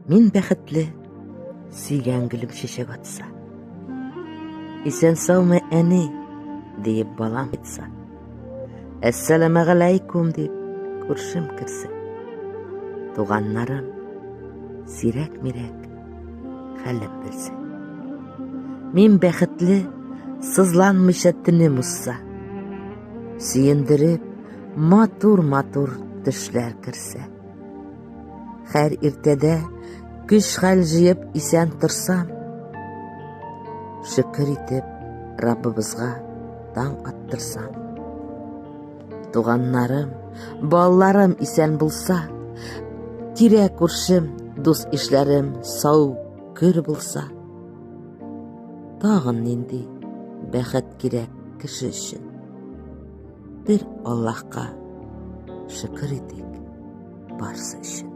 Мин бәхетле, сөйгән гөлем чәчәк атса. Исән саумы әни, диеп балам айтса. Әссәләмәгаләйкүм дип күршем керсә. Туганнарым сирәк-мирәк хәлем белсә. Мин бәхетле, сызланмыйча төнем узса. Сөендереп, матур-матур төшләр керсә. Һәр иртәдә көч-хәл җыеп исән торсам, шөкер итеп Раббыбызга таң аттырсам. Туганнарым, балаларым исән булса, тирә күршем, дус-ишләрем сау көр булса, тагын нинди бәхет кирәк кеше өчен. Бер Аллаһка шөкер итик барсы өчен.